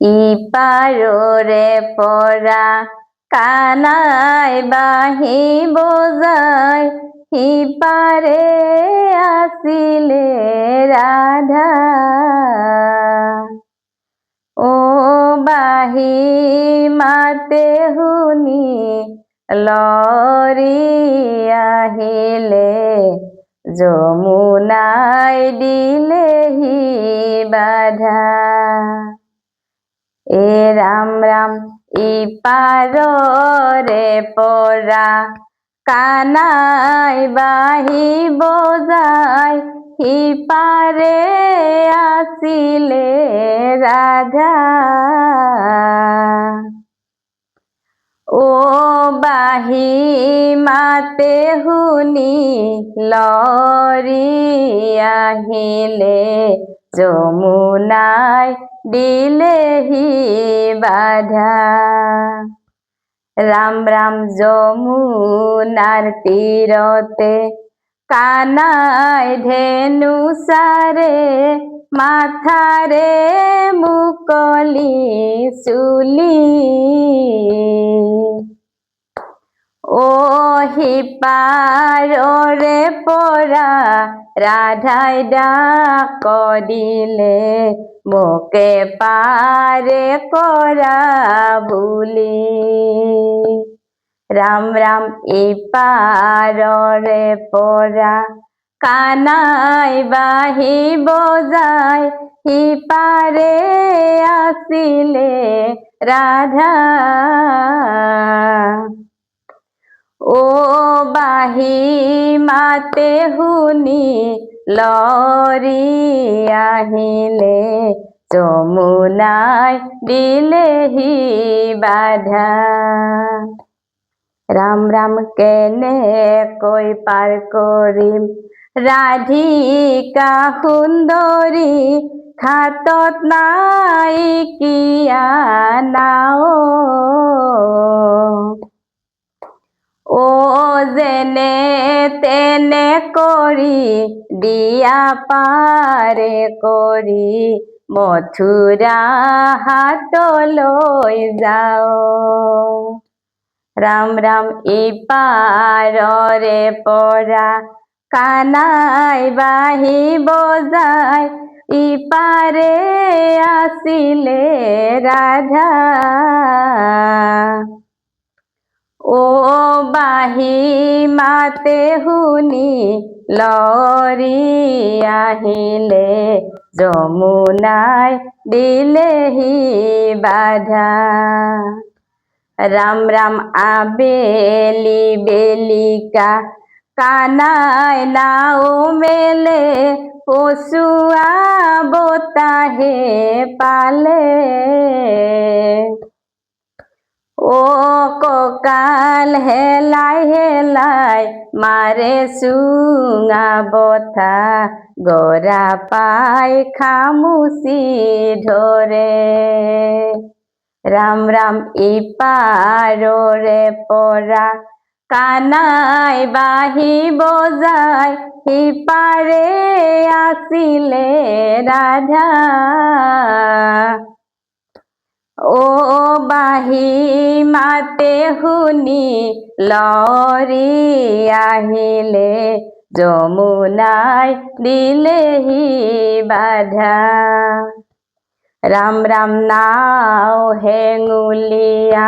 ইপাৰৰে পৰা কানাই বাঁহী বজাই সিপাৰে আছিলে ৰাধা। ও বাঁহী মাতে শুনি লৰি আহিলে, যমুনাই দিলেহি বাধা। ৰাম ৰাম ইপাৰৰে পৰা কানাই বাঁহী বজাই সিপাৰে আছিলে ৰাধা। ও বাঁহী মাতে শুনি লৰি আহিলে, যমুনাই দিলেহি বাধা। ৰাম ৰাম যমুনাৰ তীৰতে কানাই ধেনু চাৰে, মাথাৰে মুকলি চুলি। ও সিপাৰৰে পৰা ৰাধাই ডাক দিলে, মোকে পাৰে কৰা বুলি। ৰাম ৰাম ইপাৰৰে পৰা কানাই বাঁহী বজাই সিপাৰে আছিলে ৰাধা। ও বাঁহী মাতে শুনি লৰি আহিলে, যমুনাই দিলেহি বাধা। ৰাম ৰাম কেনেকৈ পাৰ কৰিম ৰাধিকা সুন্দৰী, ঘাটত নাইকিয়া নাও। ও যেনে তেনে কৰি দিয়া পাৰে কৰি, মথুৰা হাটলৈ যাও। ৰাম ৰাম ইপাৰৰে পৰা কানাই বাঁহী বজাই ইপাৰে আছিলে ৰাধা। ও বাঁহী মাতে শুনি লৰি আহিলে, যমুনাই দিলেহি বাধা। ৰাম ৰাম আবেলি বেলিকা কানাই নাও মেলে, পছুৱা বতাহে পালে। ও কঁকাল হেলাই হেলাই মাৰে চুঙা বঠা, গৰা পাই খামুচি ধৰে। ৰাম ৰাম ইপাৰৰে পৰা কানাই বাঁহী বজাই সিপাৰে আছিলে ৰাধা। ও বাঁহী মাতে শুনি লৰি আহিলে, যমুনাই দিলেহি বাধা। ৰাম ৰাম নাও হেঙুলীয়া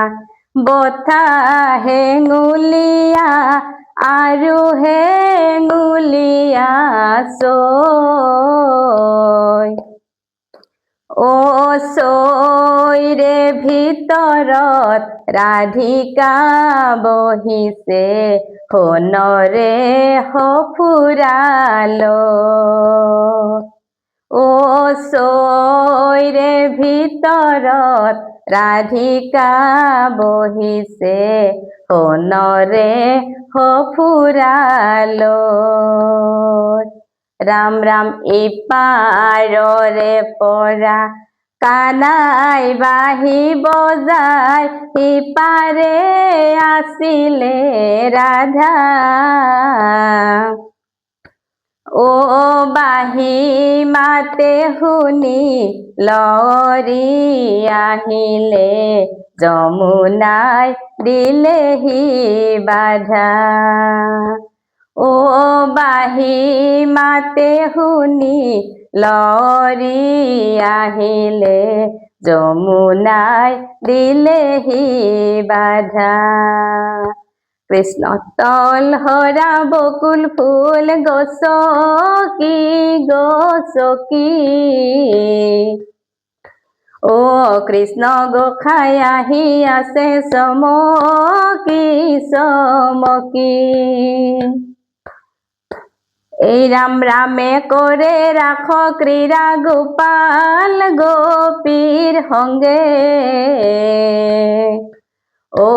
বঠা হেঙুলীয়া, আৰু হেঙুলীয়া চৈ। ও চৈৰে ভিতৰত ৰাধিকা বহিছে, সোণৰে সঁফুৰা লৈ। ও চৈৰে ভিতৰত ৰাধিকা বহিছে, সোণৰে সঁফুৰা লৈ। ৰাম ৰাম ইপাৰৰে পৰা কানাই বাঁহী বজাই সিপাৰে আছিলে ৰাধা। ও বাহি মাতে শুনি লৰি আহিলে যমুনাই দিলেহি বাধা ও বাহি মাতে শুনি লৰি আহিলে যমুনাই দিলেহি বাধা কৃষ্ণ তল হৰা বকুল ফুল গছকি গছকি ও কৃষ্ণ গোসাঁই আহি আছে চমকি চমকি এই রাম রামে করে রাখো ক্রীড়া গোপাল গোপীর সঙ্গে ও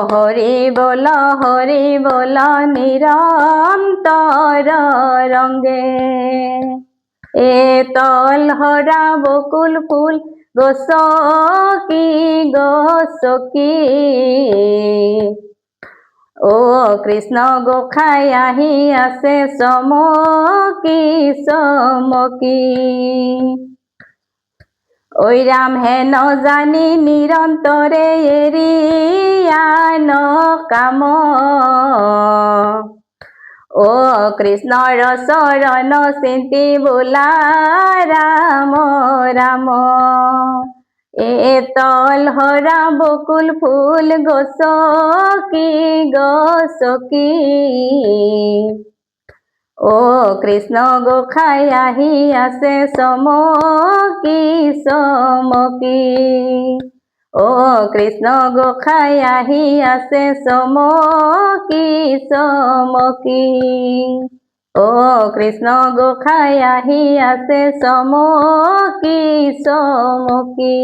হরি বল নিরন্তর রঙ্গে এ তল হরা বকুল ফুল গছকি গছকি ও কৃষ্ণ গোসাঁই আহি আছে চমকি চমকি ঐ রাম হেন জানি নিৰন্তৰে এৰিয়া কাম ও কৃষ্ণৰ চৰণ চিন্তি বোলা ৰাম ৰাম এ তল হৰা বকুল ফুল গছকি গছকি ও কৃষ্ণ গোসাঁই আহি আছে চমকি চমকি ও কৃষ্ণ গোসাঁই আহি আছে চমকি চমকি ও কৃষ্ণ গোসাঁই আহি আছে চমকি চমকি